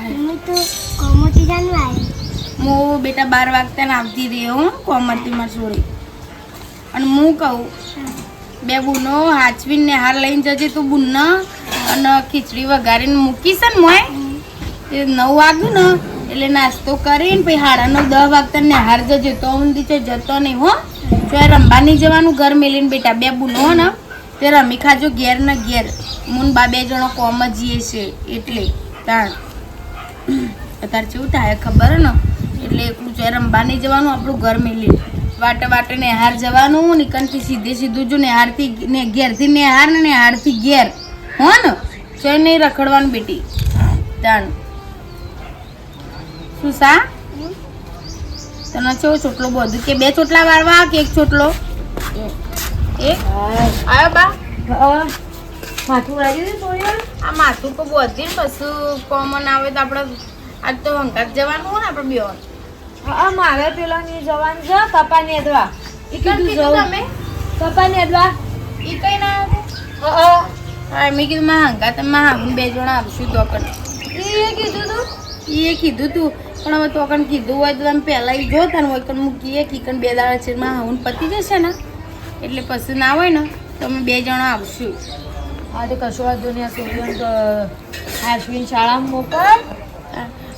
Mummy તો કોમોતી જાનવા હું બેટા 12 વાગતા આવતી રહી હું કોમતીમાં છોડી અને હું કહું બે બુનો હાચવીને હાર લઈને જજે તું બુન અને ખીચડી વઘારીને મૂકીશ ને મોય તે 9 વાગ્યું ને એટલે નાસ્તો કરીને પછી 9:30 10 વાગતા ને હાર જજે તો ઊંધી છે જતો નહીં હો જો રમવા નહીં જવાનું ઘર મેલીને બેટા બે બુનો ને તે રમી ખાજો ઘેર ને ઘેર મુન બા 2 જણો કોમ જઈએ છે એટલે તાણ અત્યારે કેવું થાય ખબર ને એટલે એકલું છે રમવા નહીં જવાનું આપણું ઘર મેલી વાટે વાટે નેહાર જવાનું નીકળથી સીધું જો નેહારથી ને ઘેરથી નેહાર ને નેહારથી ઘેર હો ને છે નહીં રખડવાનું બેટી તાણ શું સા તને કેવો ચોટલો બધું કે 2 ચોટલા વાળવા કે 1 ચોટલો એક આયો બા માથું વાગ્યું થોડી આ માથું તો બધી ને પછી કોમન આવે તો આપણે આજ તો હંકાત જવાનું હોય ને આપણે બેવાનું હા મારે પેલા ની જવાનું છે કપાની અદવા ઈ કીધું તમે કપાની અદવા ઈ કઈ ના હા મેં કીધું માં હંકાત માં આવું 2 જણા આવશું તો કણ એ કીધું તું પણ હવે તો કણ કીધું હોય તો તમે પહેલા જો તને હોય કણ મૂકીએ કીકણ 2 દાડા છે માં આવું પતી જશે ને એટલે પછી ના હોય ને તો અમે 2 જણા આવશું હા તો કશો વાંધો નહીં આ છોકરીઓને તો હાશવીન શાળામાં મોકલ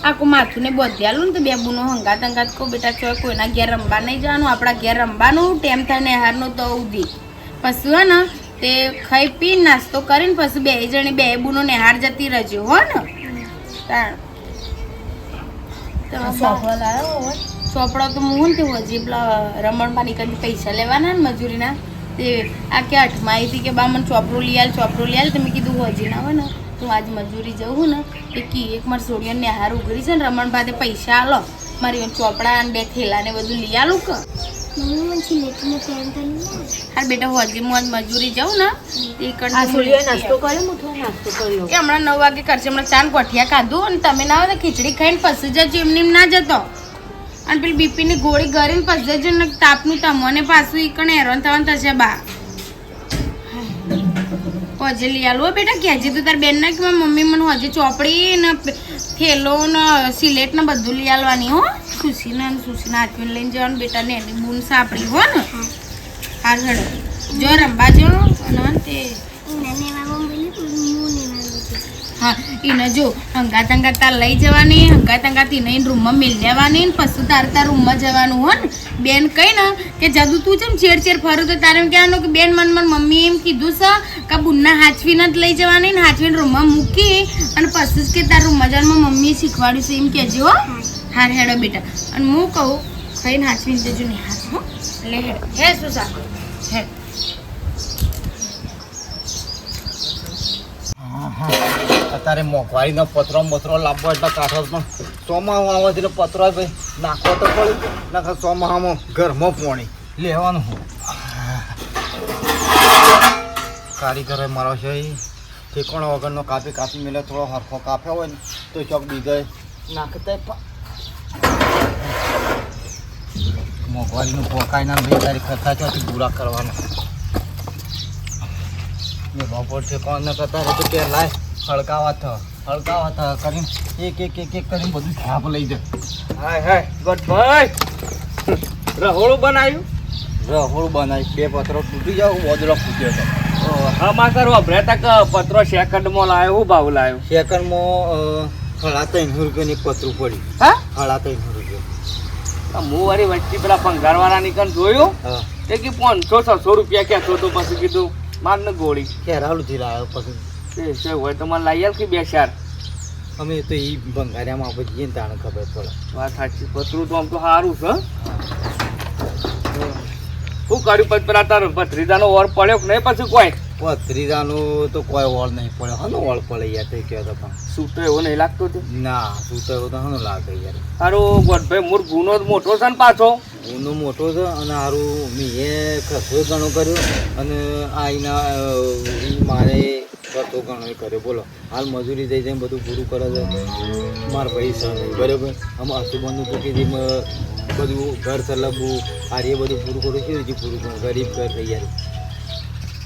આખું માથું ને બધ્યાલું ને તો બે બુનો હંગાત કહું બેટા ચોય કોઈના ઘેર રમવા નહીં જવાનું આપણા ઘેર રમવાનું ટેમ થાય નેહારનો તો ઉધી પછી હોય ને તે ખાઈ પી નાસ્તો કરીને પછી 2 જણી 2 બુનો નેહાર જતી રહેજો હો ને ચોપડો તો હું તે હજી પેલા રમણમાં નીકળી પૈસા લેવાના ને મજૂરીના તે આ કે 8માં આવી હતી કે બા મને ચોપડું લઈ આલ તો મેં કીધું હજી ના હોય ને તું આજ મજૂરી જવું ને એ કી એક મારી સોડિયાને નેહાર ઉઘરી છે ને રમણ ભાતે પૈસા આલો મારી ચોપડા અને 2 થેલા ને બધું લઈ આલું કે હા બેટા હજી હું આજ મજૂરી જાઉં ને એ નાસ્તો કર્યો મુઠો નાસ્તો કર્યો એ હમણાં 9 વાગે કરશે હમણાં 4 કોઠિયા ખાધું અને તમે ના હોય તો ખીચડી ખાઈને પછી જજો એમને એમ ના જતો અને પેલી બીપીની ગોળી ગરીને પછી જજો ને તાપનું તમને પાછું ઈ કણ હેરાન થવાનું થશે બા હજી લઈ આલું બેટા કહેજે તો તાર બેન ના કે મમ્મી મને હજી ચોપડી ને થેલો ને સિલેટ ને બધું લઈ આલવાની હો સુશીને હાથવીને લઈને જવાનું બેટા ને એની બૂન સાપડી હો ને હાર હડો જો રંબા જો અને તે હા એને જો હંગાત તાર લઈ જવાની હંગાત એને રૂમમાં મેળ લેવાની ને પછી તાર રૂમમાં જવાનું હો ને બેન કઈ ને કે જદુ તું છે ને ચેડ ફરું તો તારે એમ કહેવાનું કે બેન મન મમ્મી એમ કીધું છે કે બુનના હાચવીને જ લઈ જવાની ને હાચવીને રૂમમાં મૂકી અને પછી જ કે તાર રૂમમાં જવાનું મમ્મીએ શીખવાડ્યું છે એમ કહેજો હો હાર હેડો બેટા અને હું કહું ખાઈને હાચવીને જજો નહીં હાથ હો એટલે હેડ હે શું સા હેડ અત્યારે મોંઘવારીનો પતરો લાવવો એટલે કાઢો પણ ચોમાસું આવે એટલે પતરો ભાઈ નાખવો તો પડે નાખો ચોમાસામાં ઘરમાં પોણી લેવાનું હું કારીગરે મારો છે ઠેકોણો વગરનો કાપી મેલે થોડો હરખો કાપ્યો હોય ને તો ચોક બીજો નાખતા મોંઘવારીનું પોકાય ના ભાઈ તારી ખર્ચા ચોથી પૂરા કરવાનો બપોર છે કોણ ન કરતા રહે તો કે લાય હળકાવા કરીને એક કરીને બધું છાપ લઈ જાય હાય ગોઠભાઈ રહોળું બનાવ્યું 2 પત્રો તૂટી જાવ બોદરો ફૂટ્યો હતો હા કરવા ભ્રેતા કે પત્રો સેકન્ડમાં લાવ્યો હું ભાવ લાવ્યો સેકન્ડમાં 350 રૂપિયાની પતરું પડી હા 350 રૂપિયા હું વારી વચ્ચે પેલા ભંગારવાળા નીકળ જોયું હા તે કે 500-600 રૂપિયા કહેતો તો પછી કીધું મારને ગોળી કેરાલુથી લાવ્યો પછી તે હોય તો મને લઈ આવ કે 2-4 અમે તો એ ભંગારિયામાં આપણે જઈએ ને તાણે ખબર પડે વાત સાચી પતરું તો આમ તો સારું છે શું કર્યું પછી પેલા તાર ભત્રીજાનો ઓર પડ્યો કે નહીં પછી કોઈ ભત્રીજાનું તો કોઈ વળ નહીં પડે હનો વળ પડે યાર તે કહેતો પણ સૂતો એવું નહીં લાગતું હતું ના સૂતો એવું તો હનો લાગે યાર સારું ગોઠભાઈ મૂળ ગુનો મોટો છે ને પાછો ગુનો મોટો છે અને સારું મેં ખર્ચો ઘણો કર્યો અને આઈના મારે ખર્ચો ઘણો કર્યો બોલો હાલ મજૂરી જઈ જઈને બધું પૂરું કરે છે મારા પૈસા નહીં બરાબર આમ અશુભનું તો કે બધું ઘર ચલાવવું આ એ બધું પૂરું કરું કેવી રીતે પૂરું કરું ગરીબ ઘર થઈ યાર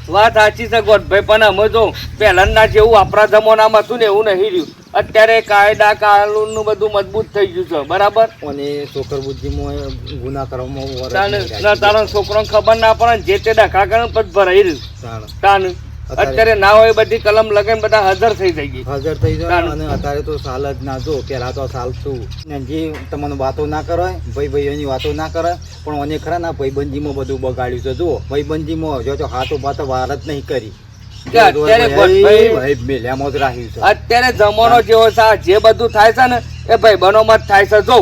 વાત સાચી છે ગોઠભાઈ, પણ અમે જો પહેલાના જેવું આપણા જમાનામાં હતું ને એવું નહીં રહ્યું. અત્યારે કાયદા કાનૂન નું બધું મજબૂત થઈ ગયું છે, બરાબર. અને છોકર બુદ્ધિમાં ગુના કરવામાં તારો છોકરો ખબર ના પડે ને જે તે ડખા કરે પછી ભરાઈ રહ્યું તાન. અત્યારે ના હોય બધી કલમ લગાવીને બધા હાજર થઈ જઈએ. હાજર થઈ જાય. અને અત્યારે તો સાલ જ ના જો, પેલા તો સાલ શું જે તમને વાતો ના કરાય, ભાઈઓની વાતો ના કરાય, પણ મને ખરા ના ભાઈબંધીમાં બધું બગાડ્યું છે. જુઓ ભાઈબંધીમાં જો હાથો બાતો વાર જ નહીં કરી. અત્યારે જમાનો જેવો છે, જે બધું થાય છે ને એ ભાઈ બનોમાં જ થાય છે. જો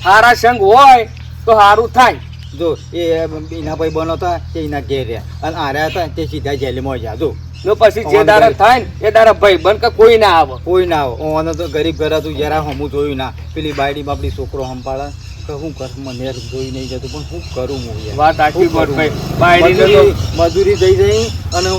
સારા સંગ હોય તો સારું થાય. જો એના ભાઈ બનો હતા તે એના ઘેર રહ્યા, અને આર્યા હતા તે સીધા જેલમાં ગયા. જો પછી જે દારા થાય ને એ દારા ભાઈ બન કે કોઈ ના આવે, કોઈ ના આવે. ઓને તો ગરીબ ઘર હતું, જરા હમું જોયું ના. પેલી બાયડી બાપડી છોકરો સંભાળે કે હું કર, મને જોઈ નહીં જતું, પણ શું કરું હું? વાત આખી મજૂરી જઈ જઈ અને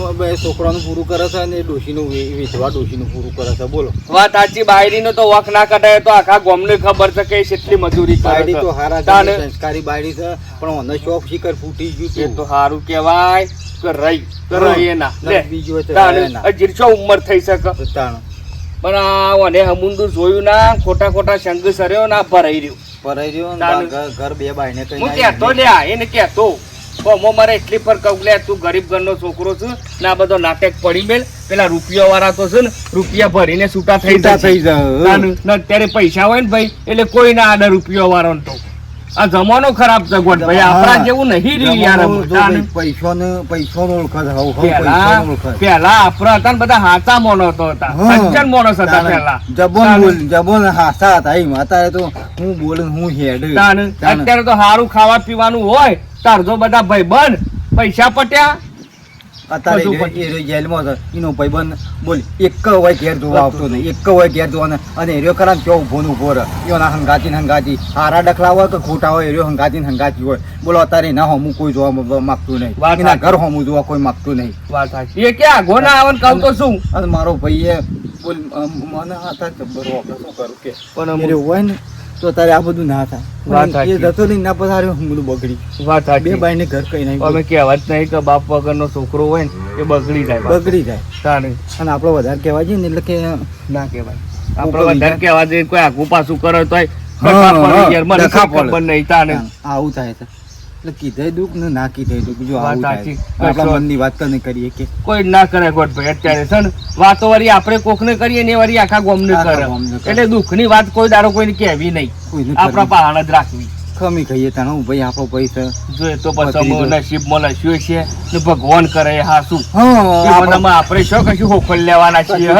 છોકરાનું પૂરું કરે છે, અને ડોશીનું વેચવા ડોશીનું પૂરું કરે છે. બોલો વાત સાચી. બાયડી નો તો વખ ના કઢાય તો આખા ગામને ખબર છે કે કેટલી મજૂરી કરે. બાયડી તો હારા સંસ્કારી બાયડી છે, પણ મને શોખ શિકર ફૂટી ગયું. એ તો સારું કેવાય કે રહી એના બીજું હજી શું ઉંમર થઈ શકે. પણ આ હમુંદુ જોયું ના, ખોટા ખોટા સંગ સર્યો ના ભરાઈ રહ્યું. ઘર બે બાઈને હું કેતો લ્યા એને કેતો મારે એટલી પર કહું લે તું ગરીબ ઘરનો છોકરો છું ને આ બધો નાટક પડી મેલ. પેલા રૂપિયા વાળા તો છે ને રૂપિયા ભરીને છૂટા થઈ જાય. અત્યારે પૈસા હોય ને ભાઈ એટલે કોઈ ના આડે રૂપિયા વાળો તો આ જમાનો ખરાબ છે ગોઠભાઈ, આપણા જેવું નહીં રહ્યું યાર. પૈસો પેલા આપણા હતા ને બધા હાચા માણસ હતા, સજ્જન માણસ હતા પેલા. જબોન હાસા હતા. અત્યારે તો હું બોલું હું હેડ. અત્યારે તો સારું ખાવા પીવાનું હોય તાર જો બધા ભાઈ બંધ પૈસા પટ્યા. અત્યારે જેલમાં એનો ભાઈબંધ બોલ એક હોય ઘેર જોવા આવતો નહીં, એક હોય ઘેર જોવા. અને એરિયો ખરા કેવો ઉભો ને ઉભો રહે. એના હંગાતી હારા ડખલા હોય કે ખોટા હોય, એરિયો હંગાતી હોય. બોલો અત્યારે ના હોમું કોઈ જોવા માંગતું નહીં, એના ઘર હોમું જોવા કોઈ માંગતું નહીં. વાત સાચી. એ ક્યાં ગોના આવે કહું તો શું. અને મારો ભાઈ એ બોલ મને હતા જબર આપણે શું કરું કે પણ હોય ને તો તારે આ બધું ના થાય. એ જતો નહીં ના પધાર્યો હું બધું બગડી. વાત સાચી. બે ભાઈ ને ઘર કઈ નહીં. અમે કહેવત નહીં કે બાપ વગરનો છોકરો હોય ને એ બગડી જાય. અને આપડે વધારે કહેવા જઈએ ને એટલે કે ના કહેવાય. આપડે વધારે કહેવા જઈએ કોઈ આગું પાછું કરે તો ખબર નહીં તાને આવું થાય છે. એટલે કીધે દુઃખ ને ના કીધે દુઃખ. જો આપણા મનની વાત કને કરીએ કે કોઈ ના કરે ગોઠભાઈ. અત્યારે છે ને વાતો વાળી આપણે કોકને કરીએ ને વાળી આખા ગામને કરે. એટલે દુઃખ ની વાત કોઈ દારો કોઈને કહેવી નહીં, આપણા પહાડ જ રાખવી. ખમી ખાઈએ તાણે ભાઈ આપણો પૈસા જોઈએ તો પછી નસીબમાં લખ્યું છે ને ભગવાન કરે હા શું. આપણે શું કશું હોખલ લેવાના છીએ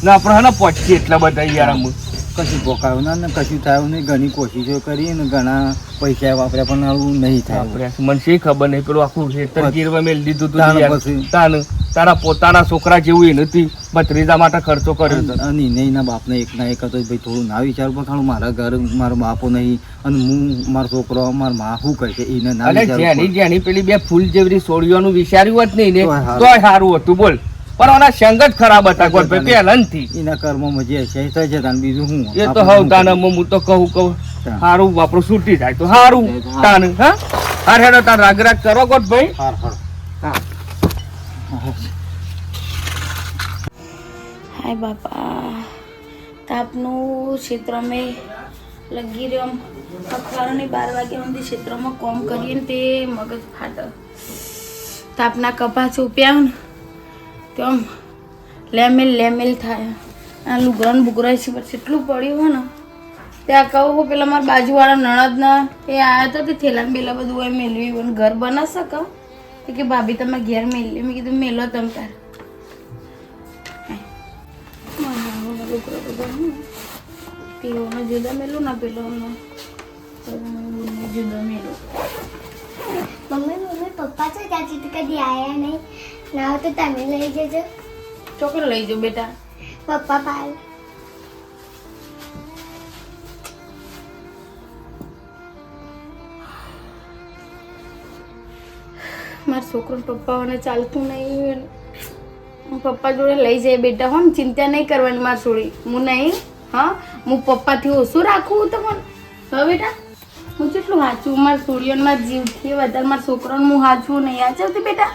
આપણે પહોંચીએ એટલા બધા યાર. અમુક કશું પોકાયું ના ને કશું થયું નહીં. ઘણી કોશિશો કરી ને ઘણા પૈસા વાપર્યા પણ આવું નહીં થાય. મને શી ખબર નહીં પેલું આખું ખેતર ગીરવા મેળ દીધું હતું. તારા પોતાના છોકરા જેવું એ નથી, ભત્રીજા માટે ખર્ચો કર્યો. અને નહીં બાપને એક ના એક હતો ભાઈ થોડું ના વિચારું પણ ખાણું મારા ઘર મારો બાપો નહીં અને હું મારો છોકરો મારા મા શું કહે છે એને ના વિચારું. જેની પેલી બે ફૂલ જેવડી સોળીઓનું વિચાર્યું હોત નહીં ને તોય સારું હતું બોલ. પણ ઓના સંગ જ ખરાબ હતા ગોઠભાઈ પહેલાથી. એના કર્મમાં જે છે બીજું હું એ તો હવ તાને હું તો કહું સારું આપણું છૂટી જાય તો સારું તાને. હા હાર હેડો તાર રાગ રાગ કરો ગોઠભાઈ. હાય બાપા તાપનું ક્ષેત્રમાં લગી રહ્યો. અખબારોની 12 વાગ્યા સુધી ક્ષેત્રમાં કોમ કરીએ ને તે મગજ ફાટે. તાપના કપા ચોપ્યા ને તો આમ લેમેલ થાય. આ લુગરાન બુગરા છે પછી એટલું પડ્યું હોય ને ત્યાં કહું પેલા મારા બાજુવાળા નણદના એ આવ્યા હતા તે થેલા બેલા બધું એ મેળવી ઘર બનાવશે કહું કે ભાભી તમે ઘેર મેળવી. મેં કીધું મેલો તમ તાર પેલોનો જુદા મેલું ના પેલોનો જુદા મેલું. મમ્મી પપ્પા તો ત્યાંથી તો કદી આવ્યા નહીં. ના તો તમે લઈ જજો. ચોકર લઈ જાઓ બેટા. પપ્પા પાલ મારા છોકરો પપ્પાઓને ચાલતું નહીં. પપ્પા જોડે લઈ જાય બેટા. હો ને ચિંતા નહીં કરવાની મારી છોડી. હું નહીં હા હું પપ્પાથી ઓછું રાખું તમને. હા બેટા હું કેટલું સાચું મારા છોડીઓને મારા જીવથી વધારે મારા છોકરાને હું સાચું નહીં સાચવતી બેટા.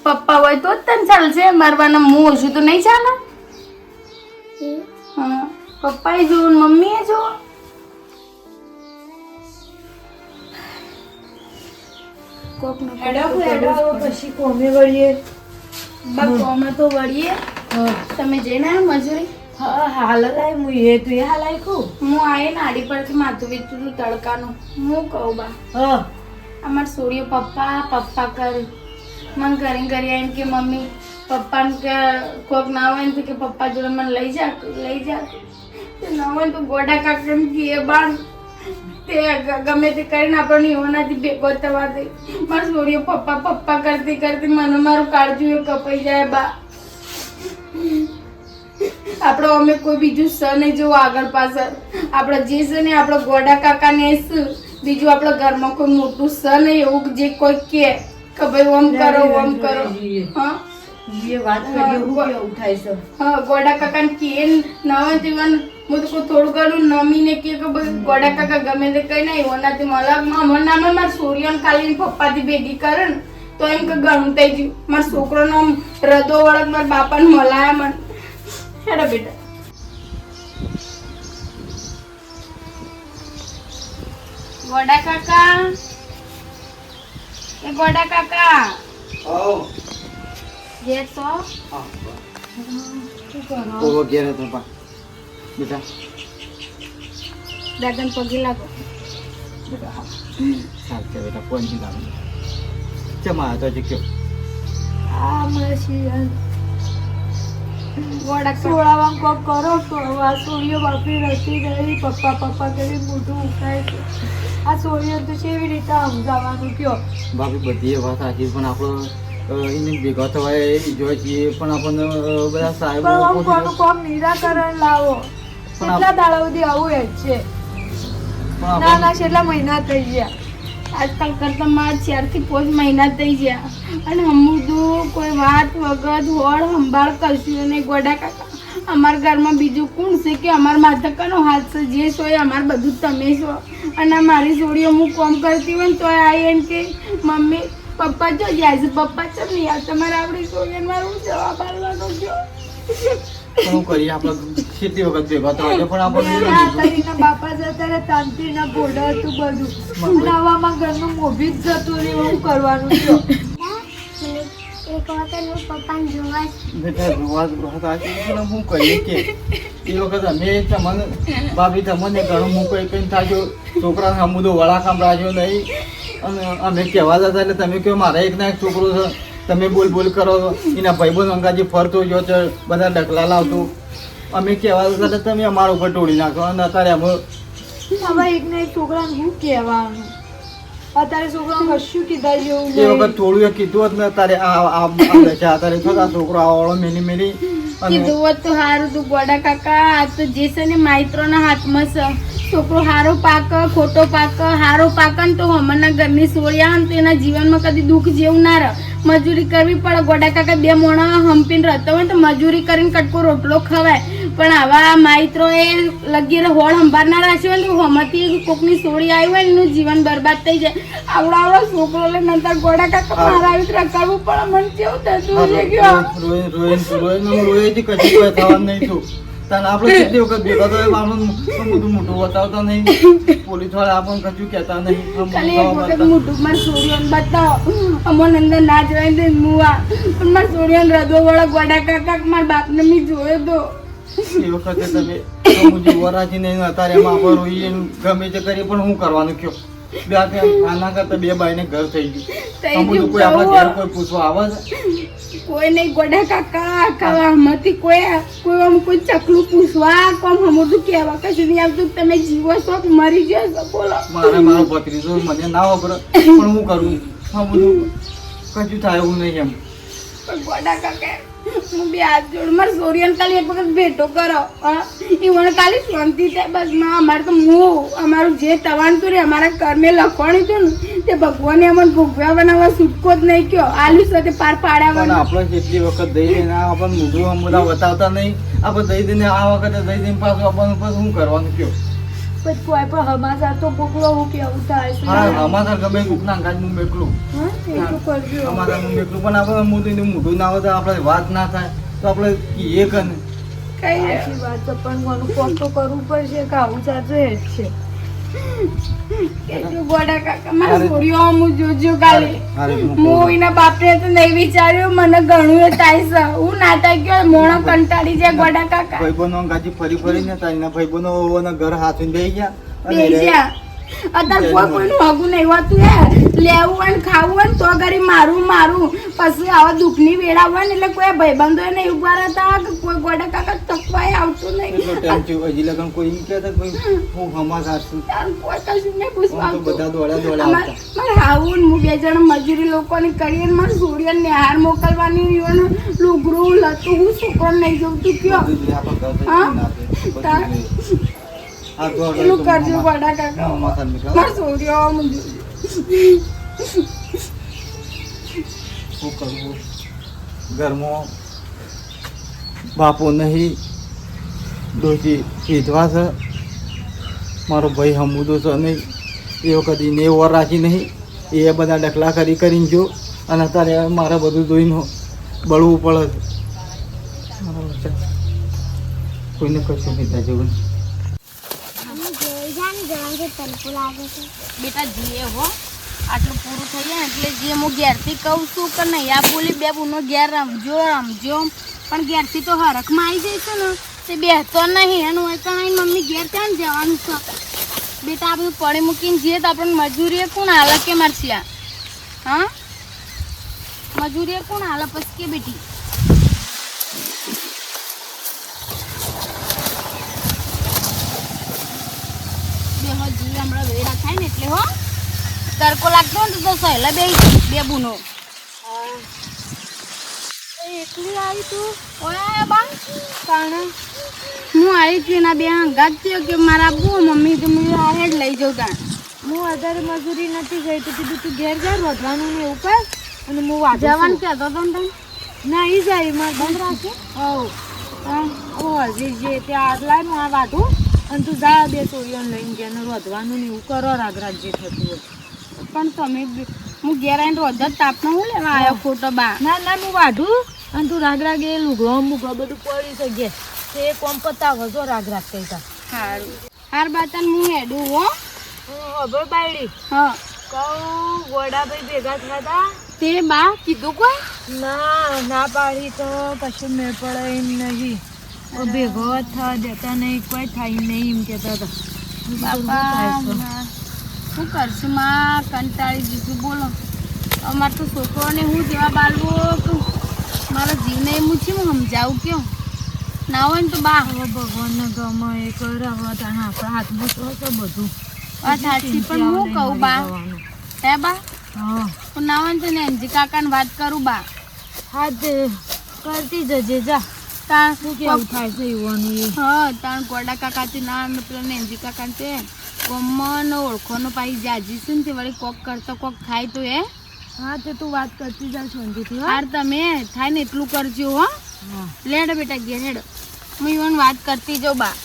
પપ્પા હોય તો જ તને ચાલશે, મારવાના હું ઓછું તો નહીં ચાલે. હા, પપ્પાએ જોવો ને મમ્મીએ જોવો. પછી કોમે વળીએ. બા કોમે તો વળીએ. તમે જઈને આવ્યા મજૂરી? હા હાલ લાય હું એ તું એ હાલ આખું. હું આવીને આડી પરથી માથું વીતું હતું તડકાનું. હું કહું બા, હા અમાર સોડિયો પપ્પા પપ્પા કરે. મને ઘરે ઘરે આવીને કે મમ્મી પપ્પાને કે કોક ના હોય ને તો કે પપ્પા જોડે મને લઈ જા. તે ના હોય ને તો ગોડા કાકાને કે બાણ તે ગમે તે કરીને આપણને એવાનાથી ભેગો થવા દે. મારો સોડિયો પપ્પા પપ્પા કરતી કરતી મને મારું કાળજું એ કપાઈ જાય બા. આપણો અમે કોઈ બીજું સ નહીં જોવું આગળ પાછળ. આપણે જે છે ને આપણો ગોડા કાકાને બીજું આપણા ઘરમાં કોઈ મોટું સ નહીં એવું જે કોઈ કે ભાઈ ઓમ કરો ઓમ કરો. હા એ વાત કરીએ હું કેવું થાય છે. હા ગોડા કાકાને કે નવા જીવન હું તો કોઈ થોડું ઘણું નમીને કે ભાઈ ગોડા કાકા ગમે તે કઈ ના એવાનાથી મને નામે મારા સોરિયાને ખાલી પપ્પાથી ભેગી કરે ને તો એમ કે ઘણું થઈ ગયું. મારા છોકરોનો આમ રદો વળક મારા બાપાને મલાયા મને. હેડો બેટા. ગોડા કાકા એ ગોડા કાકા જે તો ઓવો ઘેર હતો પા બેટા. દાદાને પગે લાગો. ચાલશે બેટા, પહોંચી લાવ. ચમા હતો જ કયો આ મશીન ગોડા સોળાવાન કોક કરો તો આ સોળીઓ બાપરી રસી ગઈ પપ્પા પપ્પા કરી મોઢું ઉઠાય છે. આ સોળીઓ તો કેવી રીતે સમજાવવાનું કયો. ભાભી બધી એ વાત સાચી, પણ આપણો એને ભેગા થવાય એ જોઈએ છીએ, પણ આપણને બધા સાહેબો પણ કોનું કોમ નિરાકરણ લાવો. કેટલા દાડા સુધી આવું જ છે. ના ના કેટલા મહિના થઈ ગયા. આજકાલ કરતા મારા 4 થી 5 મહિના થઈ ગયા અને હમુદું કોઈ વાત વગર હોળ સંભાળ કરશું નહીં. ગોડા કાકા અમારા ઘરમાં બીજું કોણ છે કે અમારા માથાકાનો હાથ છે. જે છો એ અમારે બધું તમે છો. અને મારી જોડીઓ હું કોમ કરતી હોય ને તો આવી એમ કે મમ્મી પપ્પા જો જાય છે પપ્પા ચમ નહીં આ તમારે આપણી જોડીને મારું જવાબ આપવાનો કયો. શું કરીએ આપણે કેટલી વખત ભેગા થવા છે, પણ આપણને તારીના બાપા જતા રહે તાંતીના ઘોડા હતું બધું. અને આવામાં ઘરનું મોભી જ જતું રહે એવું કરવાનું છે. એક વખત હું પપ્પાને જોવા બેટા વાત સાચી, પણ શું કરીએ કે એ વખત અમે તમને ભાભી તમને ઘણું મૂકો કઈ થાજો, છોકરાને હમુદો વળાકામ રાખ્યો નહીં. અને અમે કહેવા જતા એટલે તમે કહો મારા એક ના એક છોકરો છે, તમે બોલ બોલ કરો છો. એના ભાઈબંધ અંગાજી ફરતો જો છે, બધા ડકલા લાવતો. અમે કહેવા જતા એટલે તમે અમારા ઉપર તોડી નાખો. અને અત્યારે અમે હવે એક ને એક છોકરાને શું કહેવાનું. અત્યારે છોકરાને કશું કીધા જેવું એ વખત થોડું એ કીધું હોત ને અત્યારે અત્યારે થોડા છોકરો આવડો મેલી મેલી અને કીધું હોત તો સારું તું ગોડા કાકા. આ તો જે છે ને માઇત્રોના હાથમાં છે. છોકરો હારો પાક ખોટો પાક હારો પાક ને તો હમણાં ઘરની સોળિયા ને તો એના જીવનમાં કદી દુઃખ જેવું ના રહે. મજૂરી કરવી પડે. ગોડા કાકા 2 મોણા હંપીને રહેતા હોય તો મજૂરી કરીને કટકો રોટલો ખવાય. પણ આવા માઇત્રો એ લગીને હોળ સંભાળના રાખ્યો હોય ને તો હમણાંથી કોકની સોળી આવી હોય ને એનું જીવન બરબાદ થઈ જાય. આવડો છોકરો લઈને નંતર ગોડા કાકા મારા આવી રકાવવું પડે. મને કેવું થતું છે ગયો. રોયેથી કશું કોઈ થવાનું નહીં થયું. તને આપણે કેટલી વખત ભેગા તો આપણને બધું મોટું બતાવતા નહીં. પોલીસ વાળા આપણને કશું કહેતા નહીં. ખાલી એક વખત મોટું મારા સોડિયોને બતાવો. અમને અંદર ના જોઈ દે મુવા. પણ મારા સોડિયોને રદો વાળા ગોડા કાકા મારા બાપને મેં જોયો તો. એ વખતે તમે વરાજી નહીં અત્યારે એમાં આપણે રોઈએ ગમે તે કરીએ, પણ હું કરવાનું કયો. આના કરતા 2 બાઈને ઘર થઈ ગયું. બધું કોઈ આપણા ઘર કોઈ પૂછવા આવે છે કોઈ નહીં ગોડા કાકા ખાવામાંથી કોઈ આમ કોઈ ચકલું પૂછવા કોમ હમોટું કહેવા કશું નહીં આવતું. તમે જીવો છો કે મરી ગયો છો બોલો. મારો ભત્રીજો મને ના વાપરે, પણ હું કરું. હા બધું કશું થાય એવું નહીં એમ. પણ ગોડા કાકા હું 2 હાથ જોડ મારા સોરિયાને ખાલી એક વખત ભેટો કરો. એ મને ખાલી શાંતિ થાય બસ. અમારે તો અમારું જે તવાણતું રે અમારા કર્મે લખવાનું હતું ને તે ભગવાને અમને ભોગવ્યા બનાવવા છૂટકો જ નહીં કયો. આલુ સાથે પાર પાડ્યા. આપણે કેટલી વખત દઈ દઈને આપણને મોઢું બધા બતાવતા નહીં. આપણે દઈ દઈને આ વખતે દઈ દઈને પાછું આપણને પછી શું કરવાનું કયો. પણ કોઈ પણ હમાસા તો મોકલો હું કેવું થાય છે હા અમારા ગમે કોકના અંગાજ હું મેકલું હા એટલું કરજો અમારા હું મેકલું પણ આપણે મોટું મોઢું ના આવે તો આપણે વાત ના થાય તો આપણે કહીએ કે ને કઈ સાચી વાત છે પણ મને કોક તો કરવું પડશે કે આવું સાચું જ છે કેટલું ગોડા કાકા મારા છોડીઓ હું જોજો કાલે હારે હું એના બાપને તો નહીં વિચાર્યું મને ઘણું એ થાય છે હું નાટક્યો મોણો કંટાળી જાય ગોડા કાકા ભાઈબંધો ગાજી ફરી ફરીને તારીના ભાઈબંધો ઘર હાથીને બેસી ગયા અને બેસ્યા અત્યારે કોઈ કોઈનું હગું નહીં હોતું હે લેવું હોય ને ખાવું હોય ને તો ઘડી મારું પછી આવા દુઃખની વેળા હોય ને એટલે કોઈ ભાઈબંધો નહીં ઉભા રહેતા કે કોઈ ગોડા કાકા તકવાય આવતું એટલો નહીં ટાઈમ થયો હજી લગન કોઈ એમ કહેતા કે ભાઈ હું હમાસા છું કોઈ કશું નહીં પૂછવા આમ તો બધા આવતું દોડ્યા આવતા મારે હાવું ને હું બે જણ મજૂરી લોકોને કરીએ ને મારે સૂર્ય ને હાર મોકલવાની હોય ને લુગરું લતું હું છોકરો નહીં જવું તું કયો બધું જ આપણે ઘર હા? બધું જ. આ દોડ પેલું કરજો ગોડા કાકા હમાસા નીકળ્યા મારે સૂર્ય શું કરવું ઘરમાં બાપો નહીં ડોશી વિધવા છે મારો ભાઈ હમુદો છે નહીં એ વખત એને ઓર રાખી નહીં એ બધા ડખલા કરીને જો અને અત્યારે મારે બધું જોઈને બળવું પડે છે મારા વચ્ચે કોઈને કશું પીતા જેવું નહીં. અમે જોઈ જાને જવાનું તલપુ લાગે છે બેટા જીએ હો આટલું પૂરું થઈ જાય ને એટલે જે હું ઘેરથી કહું છું કે નહીં આ બોલી બે બુનો ઘેર રમજો પણ ઘેરથી તો હરખમાં આવી જાય છે ને તે બેસતો નહીં એનું હોય તો મમ્મી ઘેર ત્યાં જવાનું છે બેટા આપણે પડે મૂકીને જઈએ તો આપણને મજૂરીએ કોણ હાલે કે મરસિયા હા મજૂરીએ કોણ હાલે પછી કે બેટી બે હો જીવે હમણાં વેડા થાય ને એટલે હો તડકો લાગતો ને તો સહેલા બે બુનો એકલી આવી તું ઓય બા કાણે હું આવી હતી એના બે હંગાત થયો કે મારા બહુ મમ્મી તો મેં આ હેડ લઈ જાઉં તાણ હું વધારે મજૂરી નથી ગઈ તો કીધું તું ઘેર ઘેર વધવાનું ને એવું કર અને હું વાંચું જવાનું કહેતો હતો ને તને ના ઈ જાય મારે બંધ રાખે ઓ હજી જે તે આજ લાય હું આ વાઢું અને તું જા બે ચોરીઓને લઈને ગયા ને વધવાનું ને એવું કરો રાગરાજ જે થતું હોય પણ તમે હું ઘેર આવીને રોજ જ તાપનો હું લેવા આવ્યો ખોટો બા ના ના હું વાઢું અને તું રાગરાગ એ લુગડો મુગડો બધું પડી શકે તે કોમ પતાવો જો રાગરાગ કહેતા સારું હાર બાતાને હું હેડું હો ખબર બાયડી હા કહું ગોડાભાઈ ભેગા થયા હતા તે બા કીધું કોઈ ના પાડી તો કશું મેળ પડે એમ નહીં ભેગો થવા દેતા નહીં કોઈ થાય નહીં એમ કહેતા હતા બાપા શું કરશું માં કંટાળી જઈશું બોલો અમારે તો છોકરોને હું જેવા બાળવો કે મારા જીવને હું છે હું સમજાવું કયો ના હોય ને તો બા હવે ભગવાનને ગમે એ કરે હવે તાણે આપણા હાથમાં તો હશે બધું વાત સાચી પણ હું કહું બા હે બા હા પણ ના હોય ને તો નેનજી કાકાને વાત કરું બા હાથ કરતી જજે જા તાણ શું કેવું થાય છે યુવાની એ હા તાણ ગોડા કાકાથી ના ને પેલા નેનજી કાકાને તે ગમનો ઓળખોનો પાઈ જાજી છે ને તે વળી કોક કરતો કોક થાય તો એ હા તે તું વાત કરતી જા શાંતિથી હાર તમે થાય ને એટલું કરજો હો હા લેડો બેટા ઘેર હેડો હું ઈવન વાત કરતી જાઉં બા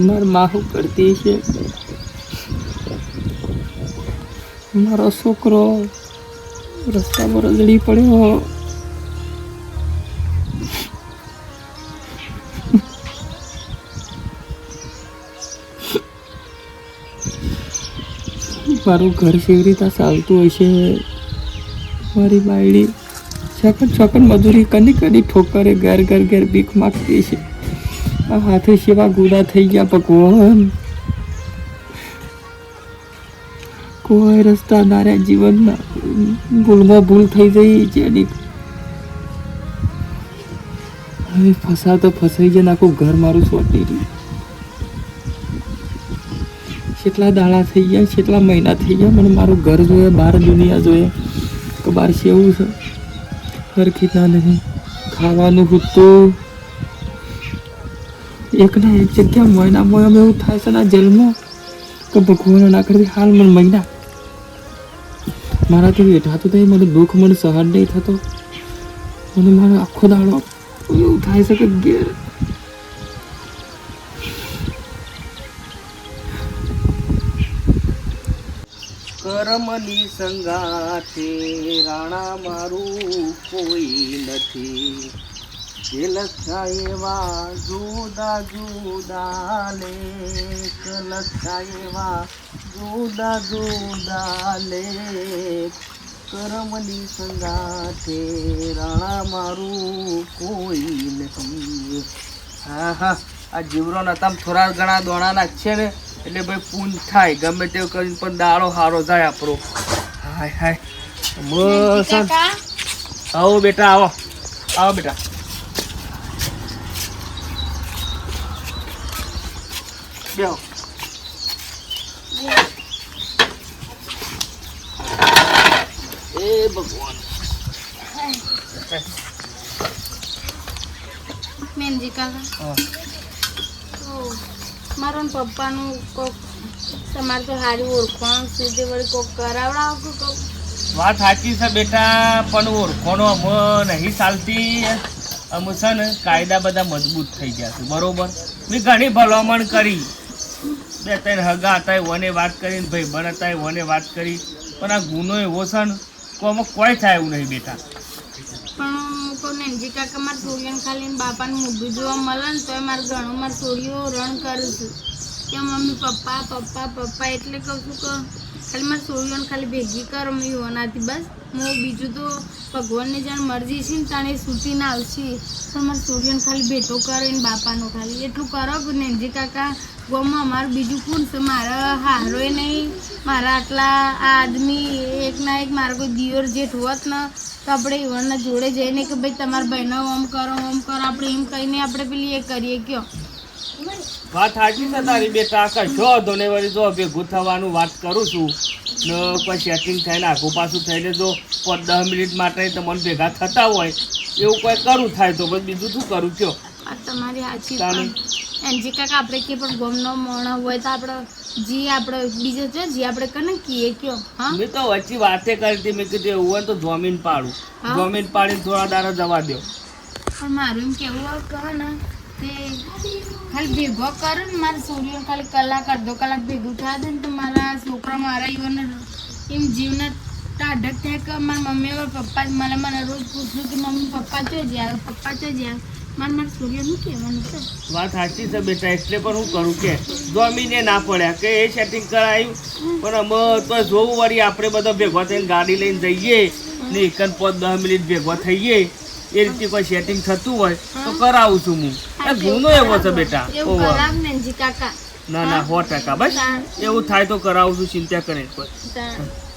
મારી માં શું કરતી છે મારો છોકરો રસ્તામાં રજડી પડ્યો મારું ઘર કેવી રીતે ચાલતું હશે મારી બાયડી છકન મજૂરી કરી ઠોકરે ઘર ભીખ માગતી છે આ હાથે સેવા ગુડા થઈ ગયા ભગવાન કોઈ રસ્તા નાર્યા જીવનમાં ભૂલમાં ભૂલ થઈ ગઈ જેની હવે ફસાઈ જાય આખું ઘર મારું સોટી રહ્યું કેટલા દાડા થઈ ગયા કેટલા મહિના થઈ ગયા મને મારું ઘર જોઈએ બહાર દુનિયા જોઈએ કે બહાર કેવું છે સરખી ના નહીં ખાવાનું હતું એકના એક જગ્યા મહિનામાં અમે એવું થાય છે ને જન્મ કે ભગવાન ના કરતી હાલ મને મહિના મારાથી બેઠાતું નહીં મને દુઃખ મને સહન નહીં થતો અને મારો આખો દાડો એવું થાય છે કે ઘેર કરમની સંગાથે રાણા મારું કોઈ નથી. જે લખ્યા એવા જુદા જુદા લેખ, લખ્યા એવા જુદા જુદા લેખ. કરમની સંગાથે રાણા મારું કોઈ નથી. હા હા, આ જીવરો નતામ થોડા ઘણા દોણા નાખશે ને એટલે ભાઈ પૂન થાય. ગમે તેવું કરીને પણ દાડો સારો જાય આપણો. હાય હાય મસ્ત. કાકા આવો બેટા, આવો આવો બેટા. બેહો. એ ભગવાન. મેનજી કાકા હા. તો મારો ને પપ્પાનું કોક તમારે તો સારી ઓળખાણ શું તે વળી કોક કરાવડાવો કે કોક. વાત સાચી છે બેટા, પણ ઓળખોનો અમે નહીં ચાલતી. અમે છે ને કાયદા બધા મજબૂત થઈ ગયા છે, બરોબર. મેં ઘણી ભલામણ કરી, 2-3 હગા હતા એઓને વાત કરી, ભાઈબંધ હતા એઓને વાત કરી, પણ આ ગુનો એવો છે ને કોમાં કોઈ થાય એવું નહીં બેટા. પણ કહું મેનજી કાકા મારા સોડિયાને ખાલી ને બાપાનું મોઢું જોવા મળે ને તોય મારે ઘણું મારી સોડિયો રણ કરું છું કે મમ્મી પપ્પા પપ્પા પપ્પા. એટલે કહું છું કે ખાલી મારી સોડિયોને ખાલી ભેગી કરો મેં હોનાથી બસ. હું બીજું તો ભગવાનની જાણ મરજી છે ને તાણે છૂટીને આવશે, પણ મારી સોડિયોને ખાલી ભેટો કરીને બાપાનો ખાલી એટલું કરો કે મેનજી કાકા. ગામમાં અમારું બીજું કોણ છે? મારા હારોય નહીં, મારા આટલા આ આદમી એક ના એક મારા કોઈ દિયોર જેઠ હોત ને તો આપણે ઈવનના જોડે જઈને કે ભાઈ તમારા બહેનો ઓમ કરો આપણે એમ કહીને આપણે પેલી એ કરીએ કયો. વાત સાચી છે તારી બેટા, કશો વાંધો નહીં. વળી જો ભેગું થવાનું વાત કરું છું ને કોઈ સેટિંગ થઈને આખું પાછું થઈને જો 5-10 મિનિટ માટે તમને ભેગા થતા હોય એવું કોઈ કરું થાય તો બસ બીજું શું કરું કયો. આ તમારી સાચી તાણી. એનજી કાકા આપણે કે પણ ગમનો મોણો હોય તો આપણે આપણે બીજો જો આપણે કને કીએ કયો. હા મેં તો વચ્ચે વાતે કરી હતી, મેં કીધું એવું હોય તો જમીન પાડું, હા. જમીન પાડીને થોડા દાડા જવા દો. પણ મારું એમ કેવું કહે ને તે ખાલી ભેગો કરો ને મારા સૂર્ય ખાલી કલાક અડધો કલાક ભેગું થયા દે ને તો મારા છોકરા મારા ઈવન એમ જીવને ટાઢક થાય કે મારા મમ્મી પપ્પા જ મને રોજ પૂછ્યું કે મમ્મી પપ્પા ચો જ્યાં મારા સૂર્યનું કહેવાનું છે. વાત સાચી છે બેટા, એટલે પણ હું કરું કે જમીને ના પડ્યા કે એ સેટિંગ કરાયું, પણ અમે તો જોવું વળી આપણે બધો ભેગો થઈને ગાડી લઈને જઈએ ને 1-10 મિનિટ ભેગો થઈએ એ રીતે કોઈ સેટિંગ થતું હોય તો કરાવું છું હું. એ ગુનો એવો છે બેટા. એવું ઓહો. કરાવ ને જી કાકા. ના ના 100% બસ એવું થાય તો કરાવું છું, ચિંતા કરે કોઈ.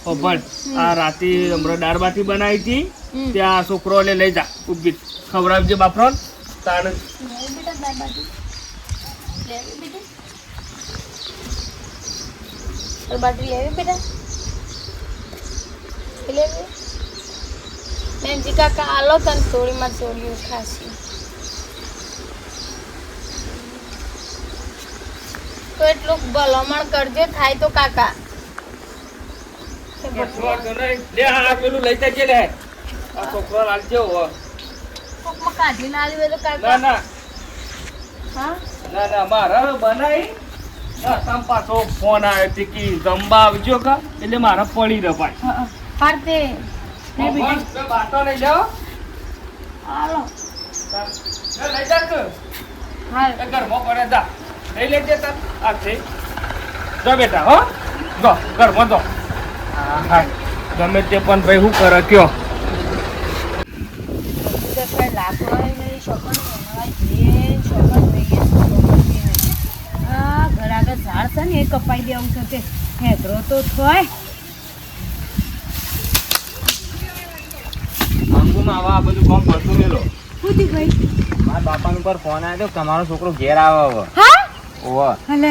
ઓ પણ આ રાતે હમણાં દાળ બાટી બનાવી હતી ત્યાં છોકરોને લઈ જા ઉભી ખવડાવજે બાપરો તાણ. બાટલી લેવી બેટા લેવી. બેનજી કાકા આલો તને થોડીમાં થોડી ખાસી તો એટલું ભલામણ કરજો થાય તો કાકા. લે આ પેલું લઈ જજે લે, આ છોકરો લાલજો. કોકમાં કાઢી ના આવી હોય તો ના કાકા. ના હા ના ના મારા બનાવી તમ પાછો ફોન આવ્યો તે કે જમવા આવજો કા એટલે મારા પડી રહે ભાઈ. ફરતે ને બસ, બેટા બાટો લઈ જાઓ. હાલો લઈ જા તું. હાલ એ ઘરમાં પડે જા લઈ લેજે તાર આ છે. જો બેટા હો જો ઘરમાં જો. હા હા ગમે તે પણ ભાઈ શું કરે કયો. ઘર આગળ ઝાડ છે ને એ કપાઈ દેવું છે તે હેદરો તો થાય. અંગુમાં આવા બધું કામ પડતું મેલો. બુદ્ધિ ભાઈ મારા બાપાનો પર ફોન આવ્યો તો તમારો છોકરો ઘેર આવે હવે. હા ઓવા અલે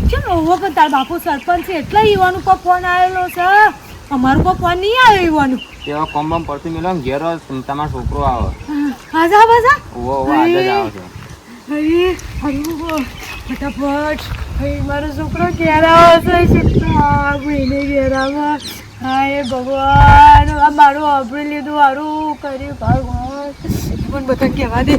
કેમ ઓવો કે તાર બાપુ સરપંચ છે એટલે યુવાનું પર ફોન આવેલો છે. અમારું પર ફોન નહીં આવ્યો યુવાનું. તેવા કોમ બમ પડતું મેલો ને ઘેર તમારો છોકરો આવે. આજા બાજા ઓવા આજે જ આવે છે. અરે હરું ફટાફટ મારો છોકરો ઘેર આવે છે. મહિને ઘેર આવે હા એ ભગવાન આ મારું વાપરી લીધું, મારું કર્યું ભગવાન. પણ બધા કહેવા દે